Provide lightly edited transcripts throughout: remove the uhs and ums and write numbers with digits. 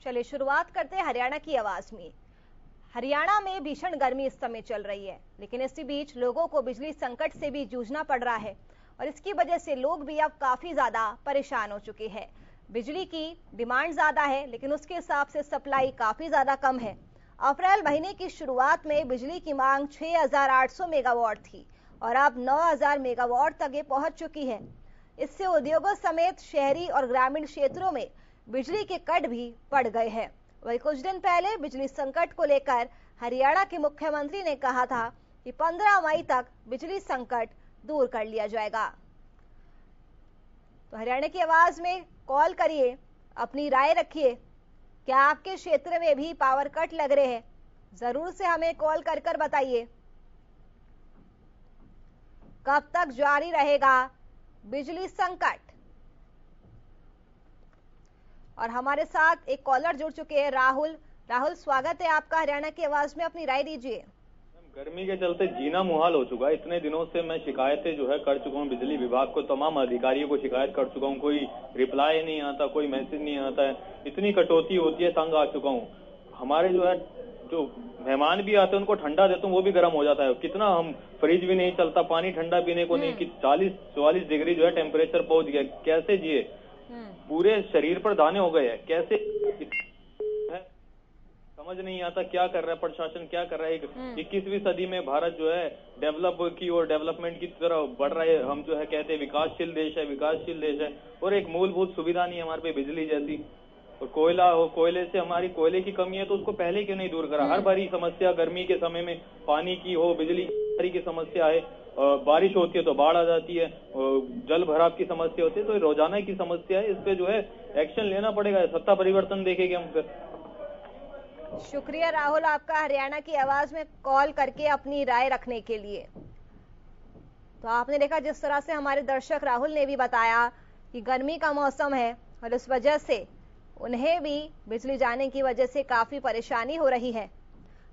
चलिए शुरुआत करते हैं हरियाणा की आवाज में। हरियाणा में भीषण गर्मी इस समय चल रही है, लेकिन इसी बीच लोगों को बिजली संकट से भी जूझना पड़ रहा है और इसकी वजह से लोग भी अब काफी ज्यादा परेशान हो चुके हैं। बिजली की डिमांड ज्यादा है, लेकिन उसके हिसाब से सप्लाई काफी ज्यादा कम है। अप्रैल महीने की शुरुआत में बिजली की मांग 6,800 मेगावाट थी और अब 9,000 मेगावाट तक ये पहुंच चुकी है। इससे उद्योगों समेत शहरी और ग्रामीण क्षेत्रों में बिजली के कट भी बढ़ गए हैं। वही कुछ दिन पहले बिजली संकट को लेकर हरियाणा के मुख्यमंत्री ने कहा था कि 15 मई तक बिजली संकट दूर कर लिया जाएगा। तो हरियाणा की आवाज में कॉल करिए, अपनी राय रखिए। क्या आपके क्षेत्र में भी पावर कट लग रहे हैं? जरूर से हमें कॉल कर बताइए। कब तक जारी रहेगा बिजली संकट? और हमारे साथ एक कॉलर जुड़ चुके हैं, राहुल स्वागत है आपका हरियाणा की आवाज में, अपनी राय दीजिए। गर्मी के चलते जीना मुहाल हो चुका है। इतने दिनों से मैं शिकायतें जो है कर चुका हूँ बिजली विभाग को, तमाम अधिकारियों को शिकायत कर चुका हूँ, कोई रिप्लाई नहीं आता, कोई मैसेज नहीं आता है। इतनी कटौती होती है, तंग आ चुका हूँ। हमारे जो मेहमान भी आते हैं उनको ठंडा देता हूँ, वो भी गर्म हो जाता है। कितना हम फ्रिज भी नहीं चलता, पानी ठंडा पीने को नहीं, कि 40-44 डिग्री जो है टेम्परेचर पहुंच गया। कैसे जिए? पूरे शरीर पर दाने हो गए हैं। कैसे समझ नहीं आता क्या कर रहा है प्रशासन, क्या कर रहा है। 21वीं सदी में भारत जो है डेवलप की और डेवलपमेंट की तरफ बढ़ रहा है। हम जो है कहते हैं विकासशील देश है, और एक मूलभूत सुविधा नहीं है हमारे पे बिजली जैसी। और कोयले से हमारी कोयले की कमी है, तो उसको पहले क्यों नहीं दूर करा? हर बारी समस्या गर्मी के समय में पानी की हो, बिजली की समस्या है, बारिश होती है तो बाढ़ आ जाती है, जल भराव की समस्या होती है, तो रोजाना की समस्या है। इस पे जो है एक्शन लेना पड़ेगा, सत्ता परिवर्तन देखेंगे हम फिर। शुक्रिया राहुल आपका हरियाणा की आवाज में कॉल करके अपनी राय रखने के लिए। तो आपने देखा जिस तरह से हमारे दर्शक राहुल ने भी बताया कि गर्मी का मौसम है और इस वजह से उन्हें भी बिजली जाने की वजह से काफी परेशानी हो रही है।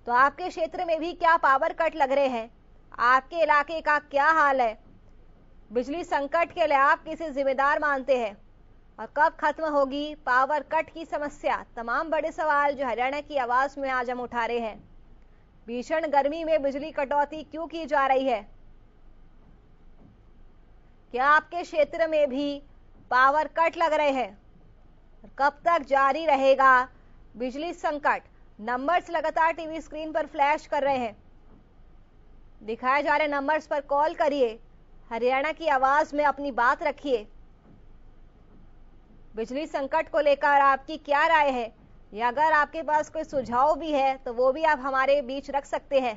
तो आपके क्षेत्र में भी क्या पावर कट लग रहे हैं? आपके इलाके का क्या हाल है? बिजली संकट के लिए आप किसे जिम्मेदार मानते हैं और कब खत्म होगी पावर कट की समस्या? तमाम बड़े सवाल जो हरियाणा की आवाज में आज हम उठा रहे हैं। भीषण गर्मी में बिजली कटौती क्यों की जा रही है? क्या आपके क्षेत्र में भी पावर कट लग रहे हैं? कब तक जारी रहेगा बिजली संकट? नंबर्स लगातार टीवी स्क्रीन पर फ्लैश कर रहे हैं, दिखाए जा रहे नंबर्स पर कॉल करिए, हरियाणा की आवाज में अपनी बात रखिए। बिजली संकट को लेकर आपकी क्या राय है, या अगर आपके पास कोई सुझाव भी है तो वो भी आप हमारे बीच रख सकते हैं,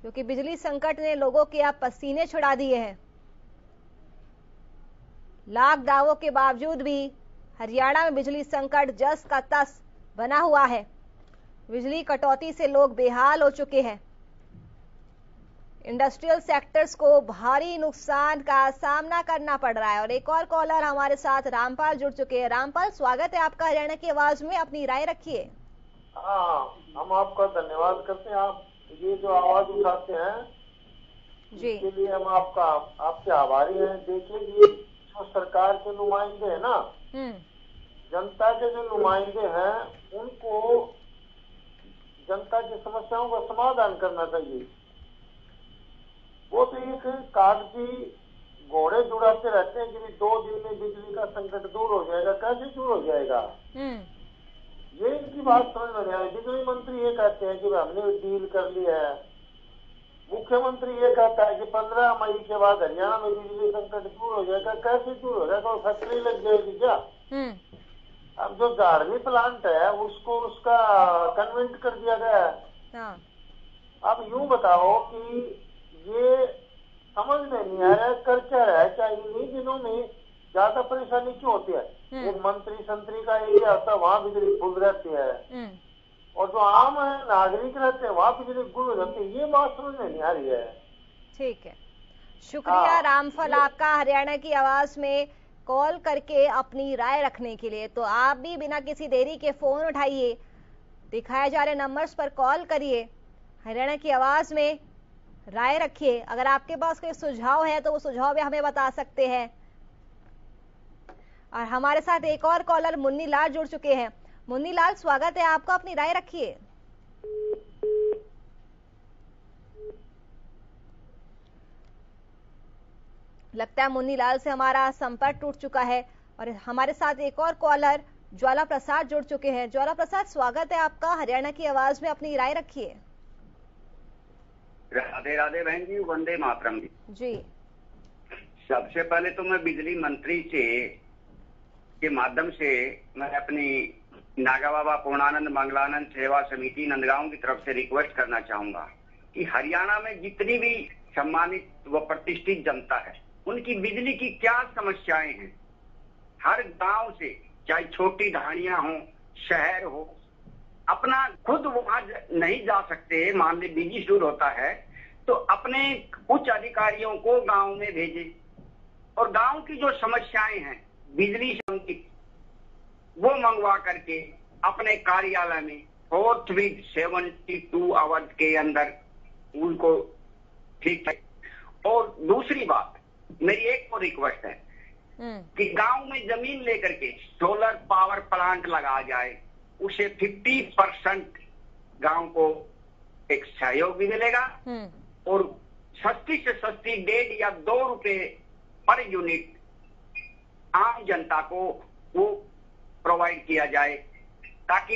क्योंकि बिजली संकट ने लोगों के आप पसीने छुड़ा दिए हैं। लाख दावों के बावजूद भी हरियाणा में बिजली संकट जस का तस बना हुआ है। बिजली कटौती से लोग बेहाल हो चुके हैं। इंडस्ट्रियल सेक्टर्स को भारी नुकसान का सामना करना पड़ रहा है। और एक और कॉलर हमारे साथ रामपाल जुड़ चुके हैं। रामपाल स्वागत है आपका हरियाणा की आवाज में, अपनी राय रखिए। हम आपका धन्यवाद करते हैं। आप ये जो आवाज उठाते हैं जी, इसके लिए हम आपके आभारी हैं। देखिए, ये जो सरकार के नुमाइंदे हैं ना, जनता के जो नुमाइंदे हैं, उनको जनता की समस्याओं का समाधान करना चाहिए। वो तो एक कागजी घोड़े जुड़ाते रहते हैं कि 2 दिन में बिजली का संकट दूर हो जाएगा। कैसे दूर हो जाएगा? ये इनकी बात समझ में नहीं आई। बिजली मंत्री ये कहते हैं कि हमने डील कर लिया है। मुख्यमंत्री ये कहता है कि 15 मई के बाद हरियाणा में बिजली संकट दूर हो जाएगा। कैसे दूर हो जाएगा? फैक्ट्री लग जाएगी क्या? अब जो गार्मी प्लांट है उसको उसका कन्वेंट कर दिया गया है। अब यूं बताओ कि ये समझ में नहीं आ रहा है कर क्या रहा है। क्या इन्हीं दिनों में ज्यादा परेशानी क्यों होती है? एक मंत्री संतरी का एरिया होता है, वहाँ बिजली फुल रहती है, और जो आम नागरिक रहते हैं वहाँ बिजली गुल हो जाती है। ये बात समझ में नहीं आ रही है। ठीक है, शुक्रिया रामफल आपका हरियाणा की आवाज में कॉल करके अपनी राय रखने के लिए। तो आप भी बिना किसी देरी के फोन उठाइए, दिखाए जा रहे नंबर्स पर कॉल करिए, हरियाणा की आवाज में राय रखिए। अगर आपके पास कोई सुझाव है तो वो सुझाव भी हमें बता सकते हैं। और हमारे साथ एक और कॉलर मुन्नी लाल जुड़ चुके हैं। मुन्नी लाल, स्वागत है आपका, अपनी राय रखिए। लगता है मुन्नी लाल से हमारा संपर्क टूट चुका है। और हमारे साथ एक और कॉलर ज्वाला प्रसाद जुड़ चुके हैं। ज्वाला प्रसाद, स्वागत है आपका, हरियाणा की आवाज में अपनी राय रखिए। राधे राधे बहन जी, वंदे मातरम जी। सबसे पहले तो मैं बिजली मंत्री से के माध्यम से मैं अपनी नागा बाबा पूर्णानंद मंगलानंद सेवा समिति नंदगांव की तरफ से रिक्वेस्ट करना चाहूंगा कि हरियाणा में जितनी भी सम्मानित व प्रतिष्ठित जनता है, उनकी बिजली की क्या समस्याएं हैं। हर गांव से, चाहे छोटी ढाणियां हो, शहर हो, अपना खुद वहां नहीं जा सकते, मान ली बिजली दूर होता है, तो अपने उच्च अधिकारियों को गांव में भेजे और गांव की जो समस्याएं हैं बिजली संबंधित वो मंगवा करके अपने कार्यालय में 72 आवर्स के अंदर उनको ठीक है। और दूसरी बात, मेरी एक और रिक्वेस्ट है कि गांव में जमीन लेकर के सोलर पावर प्लांट लगा जाए, उसे 50% गांव को एक सहयोग भी मिलेगा और सस्ती से सस्ती 1.5 या 2 रुपए पर यूनिट आम जनता को वो प्रोवाइड किया जाए, ताकि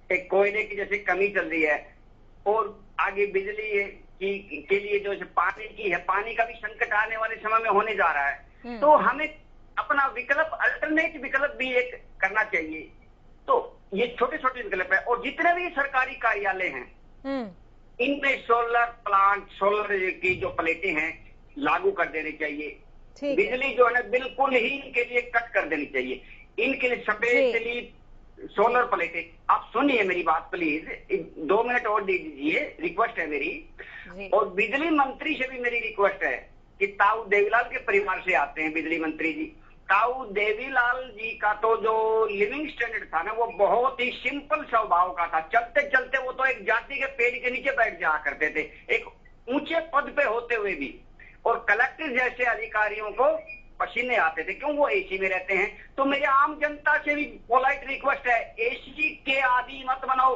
एक कोयले की जैसे कमी चल रही है और आगे बिजली के लिए जो पानी की है, पानी का भी संकट आने वाले समय में होने जा रहा है, तो हमें अपना विकल्प, अल्टरनेट विकल्प भी एक करना चाहिए। तो ये छोटे छोटे विकल्प है और जितने भी सरकारी कार्यालय हैं इनमें सोलर प्लांट, सोलर की जो प्लेटें हैं लागू कर देनी चाहिए। बिजली जो है ना बिल्कुल ही इनके लिए कट कर देनी चाहिए। इनके लिए स्पेशली सोलर प्लेटें, आप सुनिए मेरी बात प्लीज, 2 मिनट और दे दीजिए, रिक्वेस्ट है मेरी। और बिजली मंत्री से भी मेरी रिक्वेस्ट है कि ताऊ देवीलाल के परिवार से आते हैं बिजली मंत्री जी। ताऊ देवीलाल जी का तो जो लिविंग स्टैंडर्ड था ना, वो बहुत ही सिंपल स्वभाव का था। चलते चलते वो तो एक जाति के पेड़ के नीचे बैठ जाया करते थे, एक ऊंचे पद पे होते हुए भी। और कलेक्टर जैसे अधिकारियों को पसीने आते थे, क्यों? वो एसी में रहते हैं। तो मेरे आम जनता से भी पोलाइट रिक्वेस्ट है, एसी के आदी मत बनाओ।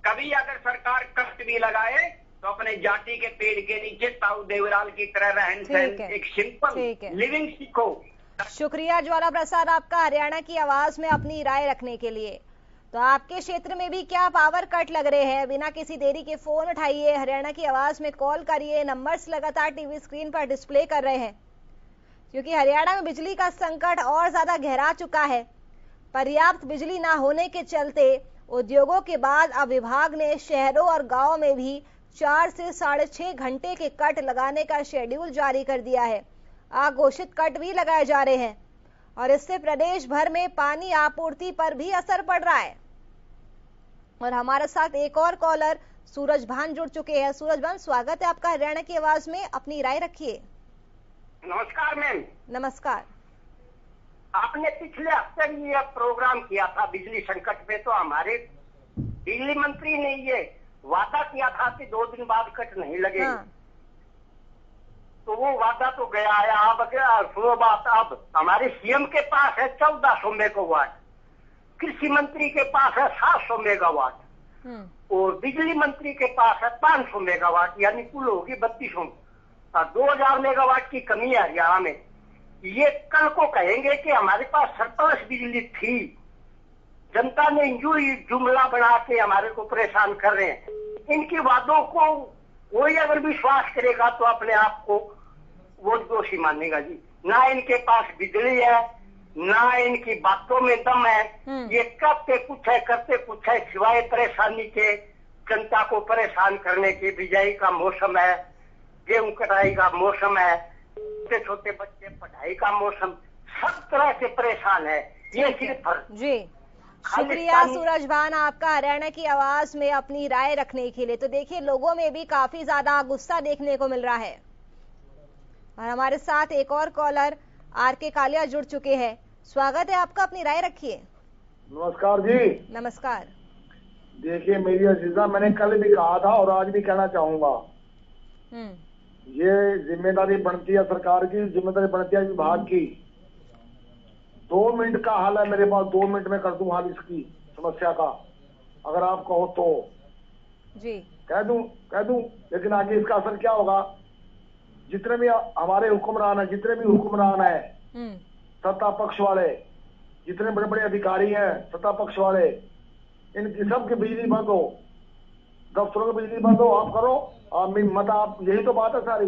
कभी अगर सरकार कष्ट भी लगाए तो अपने जाति के पेड़ के नीचे ताऊ देवीलाल की तरह रहन सहन, एक सिंपल लिविंग सीखो। शुक्रिया ज्वाला प्रसाद आपका, हरियाणा की आवाज में अपनी राय रखने के लिए। तो आपके क्षेत्र में भी क्या पावर कट लग रहे हैं? बिना किसी देरी के फोन उठाइए, हरियाणा की आवाज में कॉल करिए। नंबर्स लगातार टीवी स्क्रीन पर डिस्प्ले कर रहे हैं, क्योंकि हरियाणा में बिजली का संकट और ज्यादा गहरा चुका है। पर्याप्त बिजली न होने के चलते उद्योगों के बाद अब विभाग ने शहरों और गाँव में भी 4 से 6.5 घंटे के कट लगाने का शेड्यूल जारी कर दिया है। अघोषित कट भी लगाए जा रहे हैं और इससे प्रदेश भर में पानी आपूर्ति पर भी असर पड़ रहा है। और हमारे साथ एक और कॉलर सूरज भान जुड़ चुके हैं। सूरज भान, स्वागत है आपका, हरियाणा की आवाज में अपनी राय रखिए। नमस्कार मैम। नमस्कार। आपने पिछले हफ्ते ये प्रोग्राम किया था बिजली संकट पे, तो हमारे बिजली मंत्री ने ये वादा किया था कि 2 दिन बाद कट नहीं लगेगी। हाँ। तो वो वादा तो गया है। अब सुनो बात, अब हमारे सीएम के पास है 1400 मेगावाट, कृषि मंत्री के पास है 700 मेगावाट और बिजली मंत्री के पास है 500 मेगावाट, यानी कुल होगी 3200। 2000 मेगावाट की कमी है हरियाणा में। ये कल को कहेंगे कि हमारे पास सरप्लस बिजली थी। जनता ने यूं ही जुमला बना के हमारे को परेशान कर रहे हैं। इनके वादों को कोई अगर विश्वास करेगा तो अपने आप को वो दोषी मानेगा जी। ना इनके पास बिजली है, ना इनकी बातों में दम है। ये करते कुछ है, करते कुछ है, सिवाय परेशानी के। जनता को परेशान करने के। बिजाई का मौसम है, गेहूं कटाई का मौसम है, छोटे छोटे बच्चे पढ़ाई का मौसम, सब तरह से परेशान है। ये सिर्फ जी। शुक्रिया सूरज भान आपका, हरियाणा की आवाज में अपनी राय रखने के लिए। तो देखिए, लोगों में भी काफी ज्यादा गुस्सा देखने को मिल रहा है। और हमारे साथ एक और कॉलर आर.के. कालिया जुड़ चुके हैं। स्वागत है आपका, अपनी राय रखिए। नमस्कार जी। नमस्कार। देखिए मेरी अजीजा, मैंने कल भी कहा था और आज भी कहना चाहूंगा, ये जिम्मेदारी बनती है सरकार की, जिम्मेदारी बनती है विभाग की 2 मिनट का हल है मेरे पास, 2 मिनट में कर दूं हल इसकी समस्या का, अगर आप कहो तो जी कह दूं। लेकिन आगे इसका असर क्या होगा? जितने भी हमारे हुक्मरान है, जितने भी हुक्मरान है सत्ता पक्ष वाले, जितने बड़े बड़े अधिकारी हैं सत्ता पक्ष वाले, इनकी सबकी बिजली बंद हो, दफ्तरों की बिजली बंद हो। आप करो मत, आप यही तो बात है सारी।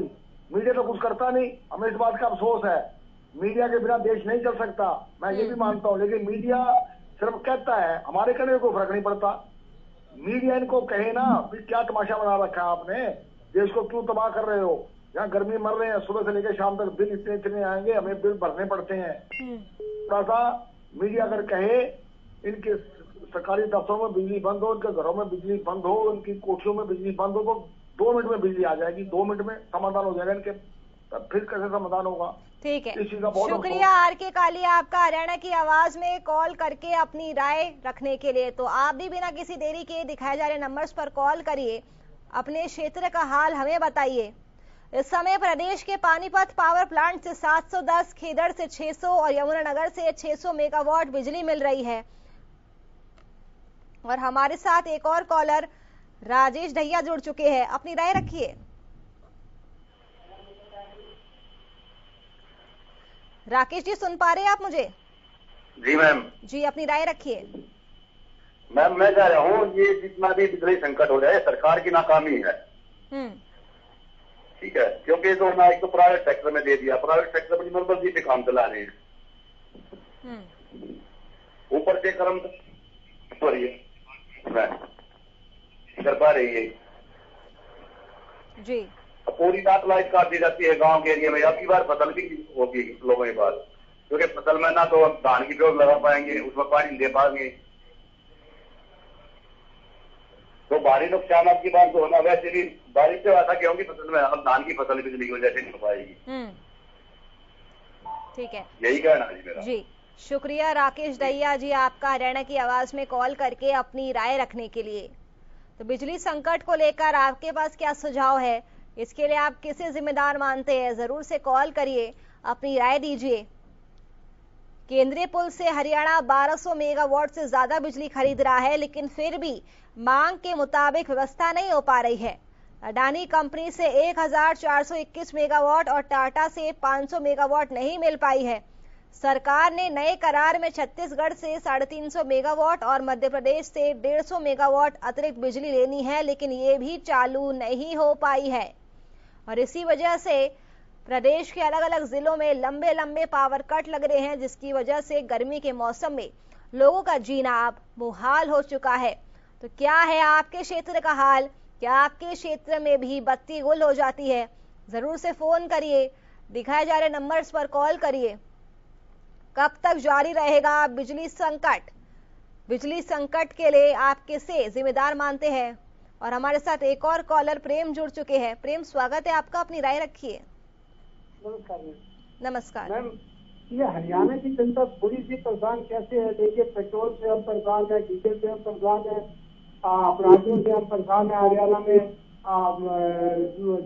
मीडिया तो कुछ करता नहीं, हमें इस बात का अफसोस है। मीडिया के बिना देश नहीं चल सकता, मैं ये भी मानता हूँ, लेकिन मीडिया सिर्फ कहता है, हमारे कहने में कोई फर्क नहीं पड़ता। मीडिया इनको कहे ना कि क्या तमाशा बना रखा है आपने, देश को क्यों तबाह कर रहे हो, यहाँ गर्मी मर रहे हैं, सुबह से लेकर शाम तक बिल इतने इतने आएंगे, हमें बिल भरने पड़ते हैं। थोड़ा सा मीडिया अगर कहे इनके सरकारी दफ्तरों में बिजली बंद हो, इनके घरों में बिजली बंद हो, इनकी कोठियों में बिजली बंद हो, तो 2 मिनट में बिजली आ जाएगी, 2 मिनट में समाधान हो जाएगा इनके। तब फिर कैसे समाधान होगा? ठीक है, इस चीज का बहुत शुक्रिया आर.के. कालिया आपका हरियाणा की आवाज में कॉल करके अपनी राय रखने के लिए। तो आप भी बिना किसी देरी के दिखाए जा रहे नंबर्स पर कॉल करिए, अपने क्षेत्र का हाल हमें बताइए। इस समय प्रदेश के पानीपत पावर प्लांट से 710, खेदड़ से 600 और यमुनानगर से 600 मेगावाट बिजली मिल रही है। और हमारे साथ एक और कॉलर राजेश ढैया जुड़ चुके हैं, अपनी राय रखिए। राकेश जी सुन पा रहे हैं आप मुझे? जी मैम। जी अपनी राय रखिए। मैम मैं कह रहा हूँ ये जितना भी बिजली संकट हो रहा है सरकार की नाकामी है। ठीक है, क्योंकि तो ना एक तो प्राइवेट सेक्टर में दे दिया, प्राइवेट सेक्टर में नोटबंदी पे काम चला रहे हैं, ऊपर से कर्म कर पा रही है जी। पूरी रात लाइट काट दी जाती है गांव के एरिया में। अब की बार फसल भी होगी लोगों के पास, क्योंकि फसल में ना तो धान की डोज लगा पाएंगे, उसमें पानी दे पाएंगे, तो भारी नुकसान आपकी बात तो होना। वैसे भी बारिश से आता गेहूं की फसल में, अब धान की फसल बिजली की वजह से नहीं हो पाएगी। ठीक है, यही कहना है मेरा। जी शुक्रिया राकेश दैया जी आपका हरियाणा की आवाज में कॉल करके अपनी राय रखने के लिए। तो बिजली संकट को लेकर आपके पास क्या सुझाव है, इसके लिए आप किसे जिम्मेदार मानते हैं, जरूर से कॉल करिए, अपनी राय दीजिए। केंद्रीय पुल से हरियाणा 1200 मेगावाट से ज्यादा बिजली खरीद रहा है, लेकिन फिर भी मांग के मुताबिक व्यवस्था नहीं हो पा रही है। अडानी कंपनी से 1421 मेगावाट और टाटा से 500 मेगावाट नहीं मिल पाई है। सरकार ने नए करार में छत्तीसगढ़ से 350 मेगावाट और मध्य प्रदेश से 150 मेगावाट अतिरिक्त बिजली लेनी है, लेकिन ये भी चालू नहीं हो पाई है। और इसी वजह से प्रदेश के अलग अलग जिलों में लंबे लंबे पावर कट लग रहे हैं, जिसकी वजह से गर्मी के मौसम में लोगों का जीना अब मुहाल हो चुका है। तो क्या है आपके क्षेत्र का हाल? क्या आपके क्षेत्र में भी बत्ती गुल हो जाती है? जरूर से फोन करिए, दिखाए जा रहे नंबर्स पर कॉल करिए। कब तक जारी रहेगा बिजली संकट? बिजली संकट के लिए आप किसे जिम्मेदार मानते हैं? और हमारे साथ एक और कॉलर प्रेम जुड़ चुके हैं। प्रेम स्वागत है आपका, अपनी राय रखिए। नमस्कार मैम। ये हरियाणा की जनता थोड़ी सी परेशान कैसे है? देखिए पेट्रोल से हम परेशान है, डीजल से हम परेशान है, अपराधियों से हम परेशान है। हरियाणा में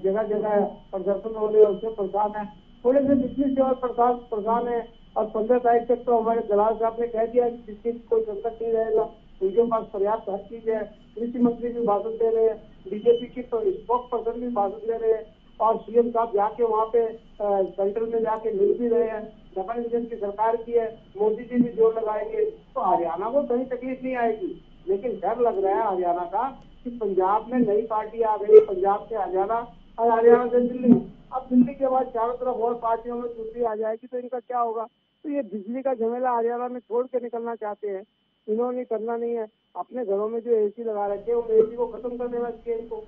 जगह जगह प्रदर्शन हो रहे हैं, उससे परेशान है। थोड़े से बिजली से और परेशान है। और 15 तारीख तक तो हमारे दलाल साहब ने कह दिया कि बिजली कोई संकट नहीं रहेगा, उनके पास पर्याप्त हर चीज है। कृषि मंत्री भी भाषण दे रहे हैं, बीजेपी की स्पोक पर्सन भी भाषण दे रहे हैं, और सीएम साहब जाके वहाँ पे सेंट्रल में जाके मिल भी रहे हैं। डबल इंजन की सरकार की है, मोदी जी भी जोर लगाएंगे, तो हरियाणा को कहीं तकलीफ नहीं आएगी। लेकिन डर लग रहा है हरियाणा का कि पंजाब में नई पार्टी आ गई, पंजाब से हरियाणा और हरियाणा से दिल्ली। अब दिल्ली के बाद चारों तरफ और पार्टियों में दूसरी आ जाएगी, तो इनका क्या होगा? तो ये बिजली का झमेला हरियाणा में छोड़ के निकलना चाहते हैं, इन्होंने करना नहीं है। अपने घरों में जो एसी लगा रखे हैं, उन एसी को खत्म कर देना चाहिए इनको।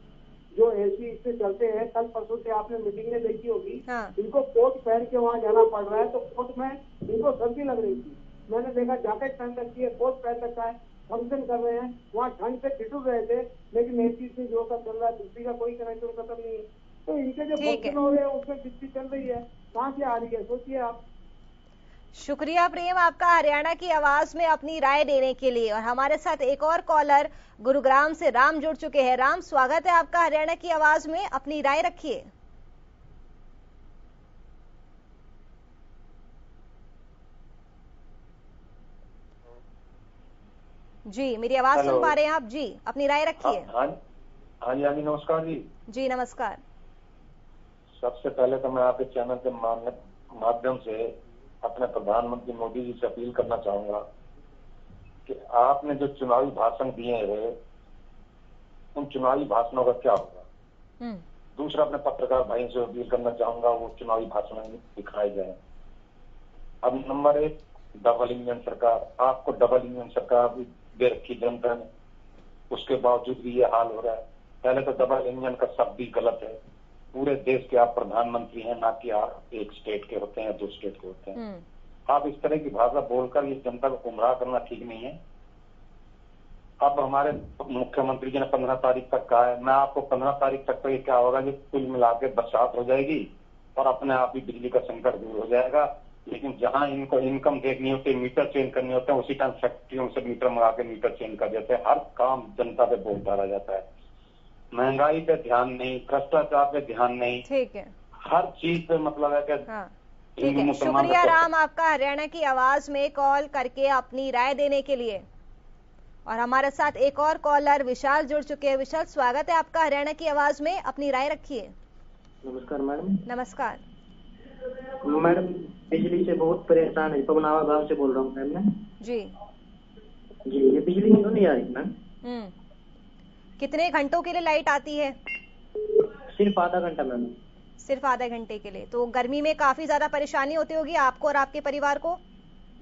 जो एसी इससे चलते हैं, कल परसों से आपने मीटिंग में देखी होगी, इनको कोट पहन के वहाँ जाना पड़ रहा है, तो कोट में इनको सर्दी लग रही थी। मैंने देखा जैकेट पहन रखी है, कोट पहन रखा है, फंक्शन कर रहे हैं, वहाँ ठंड से ठिठुर रहे थे, लेकिन एसी से जो का चल रहा है, बिजली का कोई कनेक्शन खत्म नहीं है। तो इनके जो फंक्शन हो रहे हैं उसमें बिजली चल रही है, कहाँ से आ रही है सोचिए आप। शुक्रिया प्रेम आपका हरियाणा की आवाज में अपनी राय देने के लिए। और हमारे साथ एक और कॉलर गुरुग्राम से राम जुड़ चुके हैं। राम स्वागत है आपका हरियाणा की आवाज में, अपनी राय रखिए। जी, मेरी आवाज सुन पा रहे हैं आप? जी, अपनी राय रखिए। हाँ जी, नमस्कार जी। जी नमस्कार। सबसे पहले तो मैं आपके चैनल के माध्यम से अपने प्रधानमंत्री मोदी जी से अपील करना चाहूंगा कि आपने जो चुनावी भाषण दिए हैं, उन चुनावी भाषणों का क्या होगा। दूसरा, अपने पत्रकार भाई से अपील करना चाहूंगा वो चुनावी भाषण दिखाए जाए। अब नंबर 1, डबल इंजन सरकार। आपको डबल इंजन सरकार दे रखी जनता ने, उसके बावजूद भी ये हाल हो रहा है। पहले तो डबल इंजन का शब्द भी गलत है। पूरे देश के आप प्रधानमंत्री हैं, ना कि आप एक स्टेट के होते हैं, 2 स्टेट के होते हैं। आप इस तरह की भाषा बोलकर ये जनता को गुमराह करना ठीक नहीं है। अब हमारे मुख्यमंत्री जी ने 15 तारीख तक कहा है। मैं आपको 15 तारीख तक तो ये क्या होगा कि कुल मिला के बरसात हो जाएगी और अपने आप ही बिजली का संकट दूर हो जाएगा। लेकिन जहां इनको इनकम देखनी होती है, मीटर चेंज करने होते हैं, उसी टाइम फैक्ट्रियों से मीटर मंगा के मीटर चेंज कर देते हैं। हर काम जनता पे बोझ डाला जाता है। महंगाई पे ध्यान नहीं, भ्रष्टाचार पे ध्यान नहीं, ठीक है, हर चीज पे मतलब है कि ठीक है। शुक्रिया राम आपका हरियाणा की आवाज में कॉल करके अपनी राय देने के लिए। और हमारे साथ एक और कॉलर विशाल जुड़ चुके हैं। विशाल, स्वागत है आपका हरियाणा की आवाज में, अपनी राय रखिए। नमस्कार मैडम। नमस्कार मैडम, बिजली से बहुत परेशान है। पवनावा गांव से बोल रहा हूँ मैम। जी जी, ये बिजली क्यों नहीं आ रही मैम? कितने घंटों के लिए लाइट आती है? सिर्फ आधा घंटा मैम। सिर्फ आधे घंटे के लिए? तो गर्मी में काफी ज्यादा परेशानी होती होगी आपको और आपके परिवार को?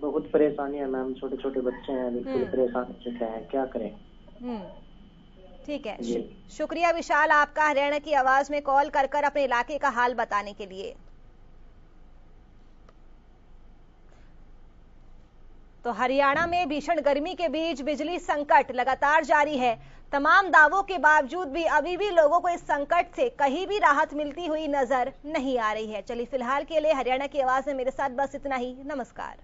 बहुत परेशानी है मैम, छोटे छोटे बच्चे हैं, बिल्कुल परेशान हो चुके हैं, क्या करें। ठीक है, शुक्रिया विशाल आपका हरियाणा की आवाज में कॉल कर अपने इलाके का हाल बताने के लिए। तो हरियाणा में भीषण गर्मी के बीच बिजली संकट लगातार जारी है। तमाम दावों के बावजूद भी अभी भी लोगों को इस संकट से कहीं भी राहत मिलती हुई नजर नहीं आ रही है। चलिए फिलहाल के लिए हरियाणा की आवाज में मेरे साथ बस इतना ही। नमस्कार।